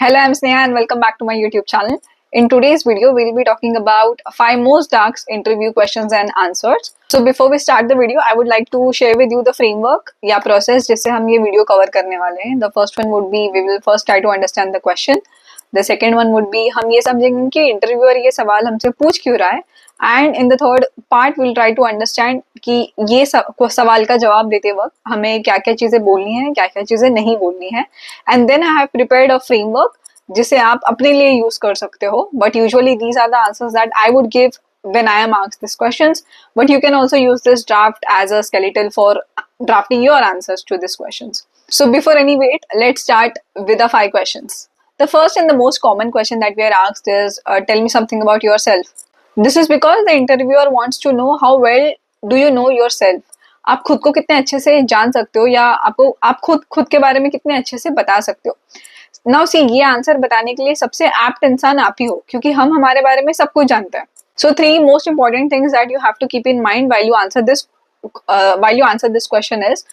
Hello, I'm Sneha and welcome back to my YouTube channel. In today's video, we'll be talking about 5 most asked interview questions and answers. So before we start the video, I would like to share with you the framework या process जिससे हम ये video cover करने वाले हैं. The first one would be we will first try to understand the question. The second one would be हम ये समझेंगे कि interviewer ये सवाल हमसे पूछ क्यों रहा है. And in the third part will try to understand कि ये सवाल का जवाब देते वक्त हमें क्या क्या चीजें बोलनी है, क्या क्या चीजें नहीं बोलनी है. And then I have prepared a framework जिसे आप अपने लिए यूज कर सकते हो. But usually these are the answers that I would give when I am asked these questions, but you can also use this draft as a skeleton for drafting your answers to these questions. So before any wait, let's start with the 5 questions. The first and the most common question that we are asked is tell me something about yourself. This is because the interviewer wants to know how well do you know yourself. आप खुद को कितने अच्छे से जान सकते हो या आप खुद के बारे में कितने अच्छे से बता सकते हो. नाउ सी, ये आंसर बताने के लिए सबसे एप्ट इंसान आप ही हो क्योंकि हम हमारे बारे में सब कुछ जानते हैं. So 3 most important things that you have to keep in mind while you answer this question is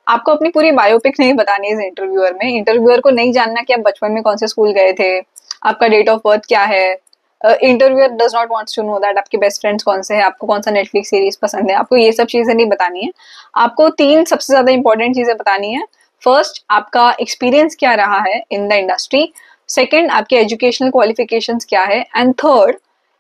आपको अपनी पूरी बायोपिक नहीं बतानी है इंटरव्यूअर में. इंटरव्यूअर को नहीं जानना कि आप बचपन में कौन से स्कूल गए थे, आपका डेट ऑफ बर्थ क्या है. Interviewer does not wants to know that आपके बेस्ट फ्रेंड्स कौन से हैं, आपको कौन सा नेटफ्लिक्स सीरीज पसंद है. आपको ये सब चीजें नहीं बतानी है. आपको 3 सबसे ज्यादा इंपॉर्टेंट चीजें बतानी है. फर्स्ट, आपका एक्सपीरियंस क्या रहा है इन द इंडस्ट्री. सेकेंड, आपके एजुकेशनल क्वालिफिकेशंस क्या है. एंड थर्ड,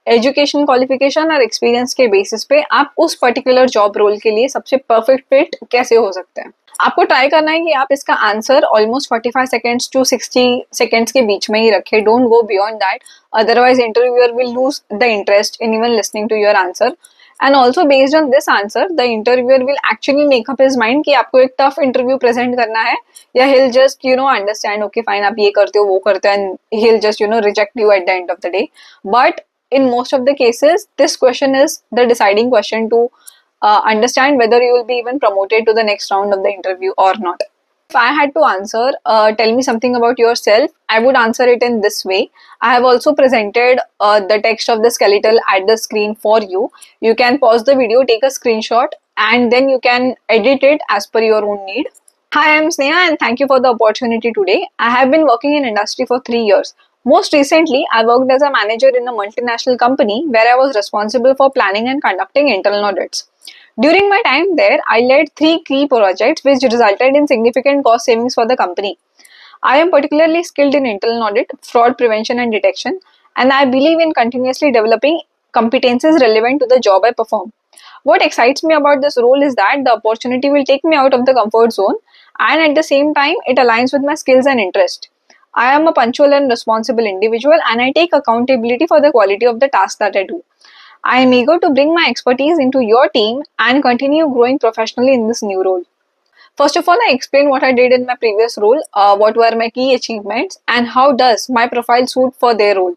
एजुकेशन क्वालिफिकेशन और एक्सपीरियंस के बेसिस पे आप उस पर्टिकुलर जॉब रोल के लिए सबसे परफेक्ट फिट कैसे हो सकते हैं. आपको ट्राई करना है कि आप इसका answer almost 45 seconds to 60 seconds के बीच में ही रखें. Don't go beyond that, otherwise interviewer will lose the interest in even listening to your answer. And also based on this answer, the interviewer will actually make up his mind कि आपको एक tough interview present करना है या he'll just understand okay fine आप ये करते हो वो करते हो and he'll just reject you at the end of the day. But in most of the cases, this question is the deciding question to understand whether you will be even promoted to the next round of the interview or not. If I had to answer, tell me something about yourself, I would answer it in this way. I have also presented the text of the skeleton at the screen for you. You can pause the video, take a screenshot, and then you can edit it as per your own need. Hi, I am Sneha and thank you for the opportunity today. I have been working in industry for 3 years. Most recently, I worked as a manager in a multinational company where I was responsible for planning and conducting internal audits. During my time there, I led 3 key projects which resulted in significant cost savings for the company. I am particularly skilled in internal audit, fraud prevention and detection, and I believe in continuously developing competencies relevant to the job I perform. What excites me about this role is that the opportunity will take me out of the comfort zone and at the same time it aligns with my skills and interest. I am a punctual and responsible individual and I take accountability for the quality of the task that I do. I am eager to bring my expertise into your team and continue growing professionally in this new role. First of all, I explain what I did in my previous role, what were my key achievements, and how does my profile suit for their role.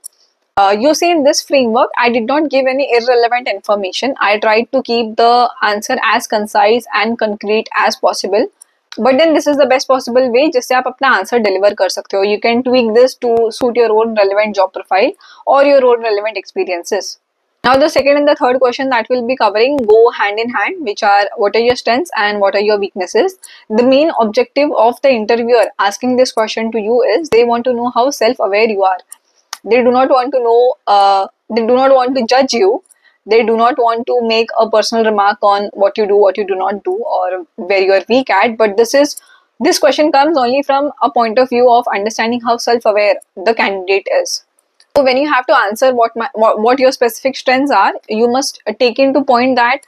You see, in this framework, I did not give any irrelevant information. I tried to keep the answer as concise and concrete as possible. But then this is the best possible way जिससे आप अपना answer deliver कर सकते हो. You can tweak this to suit your own relevant job profile or your own relevant experiences. Now the second and the third question that we'll be covering go hand in hand, which are what are your strengths and what are your weaknesses. The main objective of the interviewer asking this question to you is they want to know how self-aware you are. They do not want to know, they do not want to judge you. They do not want to make a personal remark on what you do not do, or where you are weak at. But this question comes only from a point of view of understanding how self-aware the candidate is. So when you have to answer what your specific strengths are, you must take into point that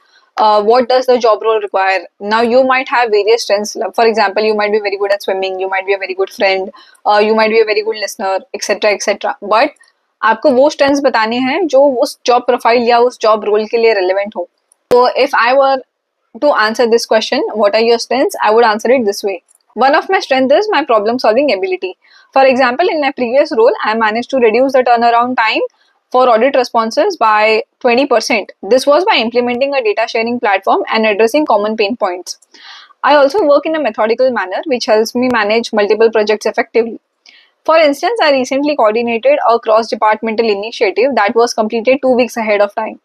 what does the job role require. Now you might have various strengths. For example, you might be very good at swimming, you might be a very good friend, you might be a very good listener, etc. etc. But आपको वो strengths बताने हैं जो उस job profile या उस job role के लिए relevant हो. So if I were to answer this question, what are your strengths, I would answer it this way. One of my strengths is my problem solving ability. For example, in my previous role, I managed to reduce the turnaround time for audit responses by 20%. This was by implementing a data sharing platform and addressing common pain points. I also work in a methodical manner which helps me manage multiple projects effectively. For instance, I recently coordinated a cross-departmental initiative that was completed 2 weeks ahead of time.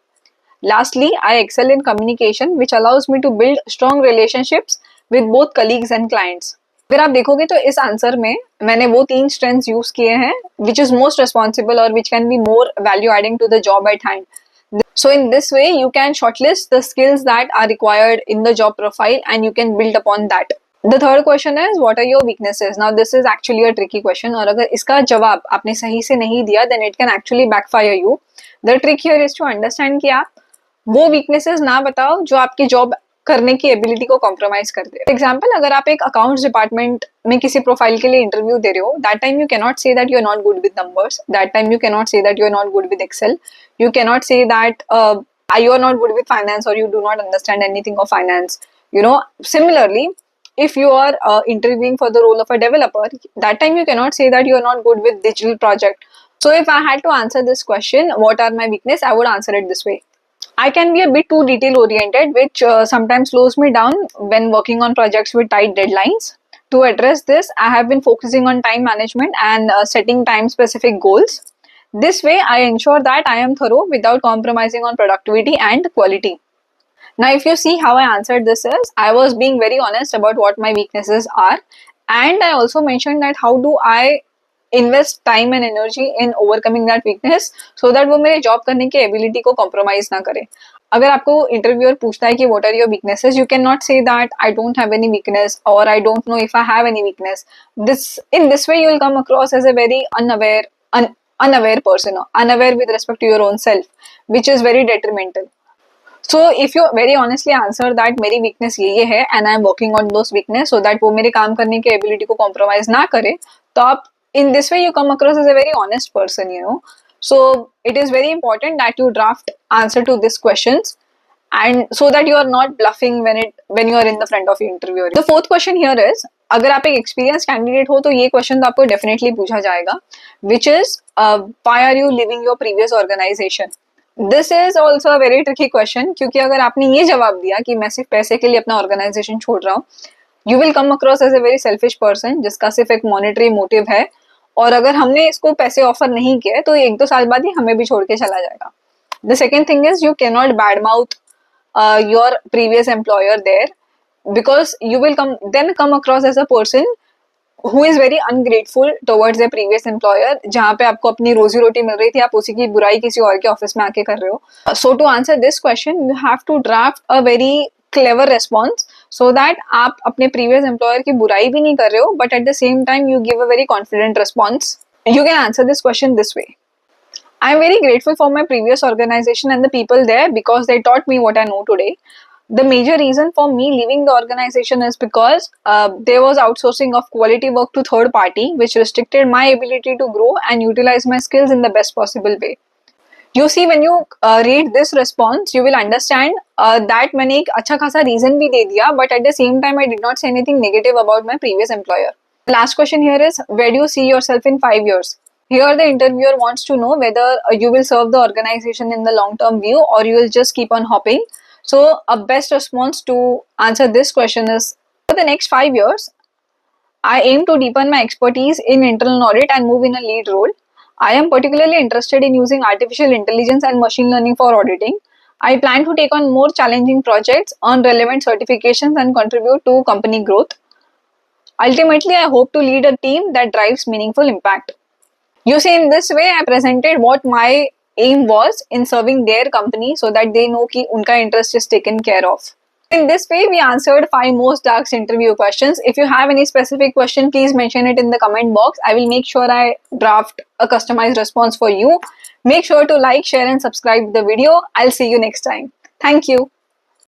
Lastly, I excel in communication, which allows me to build strong relationships with both colleagues and clients. अगर आप देखोगे तो इस answer में मैंने वो 3 strengths use किए हैं विच इज मोस्ट रिस्पॉन्सिबल और which can be more value adding to the job at hand. So in this way, you can shortlist the skills that are required in the job profile and you can build upon that. The third question is, what are your weaknesses? Now this is actually a tricky question और अगर इसका जवाब आपने सही से नहीं दिया then it can actually backfire you. The trick here is to understand कि आप वो weaknesses ना बताओ जो आपकी job करने की एबिलिटी को कॉम्प्रोमाइज कर दे. एग्जाम्पल, अगर आप एक अकाउंट्स डिपार्टमेंट में किसी प्रोफाइल के लिए इंटरव्यू दे रहे हो, that time you cannot say that you are not good with numbers, that time you cannot say that you are not good with Excel, you cannot say that you are not good with finance or you do not understand anything of finance. Similarly, if you are interviewing for the role of a developer, that time you cannot say that you are not good with digital project. So if I had to answer this question, what are my weakness, I would answer it this way. I can be a bit too detail oriented, which sometimes slows me down when working on projects with tight deadlines. To address this, I have been focusing on time management and setting time specific goals. This way, I ensure that I am thorough without compromising on productivity and quality. Now, if you see how I answered this is, I was being very honest about what my weaknesses are, and I also mentioned that how do I invest time and energy in overcoming that weakness so that वो मेरे job करने की ability को compromise ना करे. अगर आपको interviewer पूछता है कि what are your weaknesses, you can not say that I don't have any weakness और I don't know if I have any weakness. In this way you will come across as a very unaware person, or unaware with respect to your own self, which is very detrimental. So if you very honestly answer that मेरी weakness ये है and I am working on those weakness so that वो मेरे काम करने की ability को compromise ना करे, तो आप in this way you come across as a very honest person. So it is very important that you draft answer to these questions and so that you are not bluffing when you are in the front of your interviewer. The fourth question here is, अगर आप एक experienced candidate हो तो ये question तो आपको definitely पूछा जाएगा, which is why are you leaving your previous organization? This is also a very tricky question, क्योंकि अगर आपने ये जवाब दिया कि मैं सिर्फ पैसे के लिए अपना ऑर्गेनाइजेशन छोड़ रहा हूँ, you will come across as a very selfish person जिसका सिर्फ एक monetary motive है, और अगर हमने इसको पैसे ऑफर नहीं किए तो 1-2 साल बाद ही हमें भी छोड़ के चला जाएगा. The second thing is, you cannot badmouth your previous employer there, because you will come across as a person who is very ungrateful towards their previous employer. जहाँ पे आपको अपनी रोजी रोटी मिल रही थी, आप उसी की बुराई किसी और के ऑफिस में आके कर रहे हो. So to answer this question, you have to draft a very clever response so that आप अपने previous employer की बुराई भी नहीं कर रहे हो, but at the same time you give a very confident response. You can answer this question this way. I am very grateful for my previous organization and the people there because they taught me what I know today. The major reason for me leaving the organization is because there was outsourcing of quality work to third party, which restricted my ability to grow and utilize my skills in the best possible way. You see, when you read this response, you will understand that मैंने एक अच्छा खासा reason भी दे दिया, but at the same time I did not say anything negative about my previous employer. The last question here is, where do you see yourself in 5 years? Here the interviewer wants to know whether you will serve the organization in the long-term view or you will just keep on hopping. So a best response to answer this question is, for the next 5 years, I aim to deepen my expertise in internal audit and move in a lead role. I am particularly interested in using artificial intelligence and machine learning for auditing. I plan to take on more challenging projects, earn relevant certifications, and contribute to company growth. Ultimately, I hope to lead a team that drives meaningful impact. You see, in this way, I presented what my aim was in serving their company so that they know कि उनका interest is taken care of. In this way, we answered 5 most asked interview questions. If you have any specific question, please mention it in the comment box. I will make sure I draft a customized response for you. Make sure to like, share and subscribe the video. I'll see you next time. Thank you.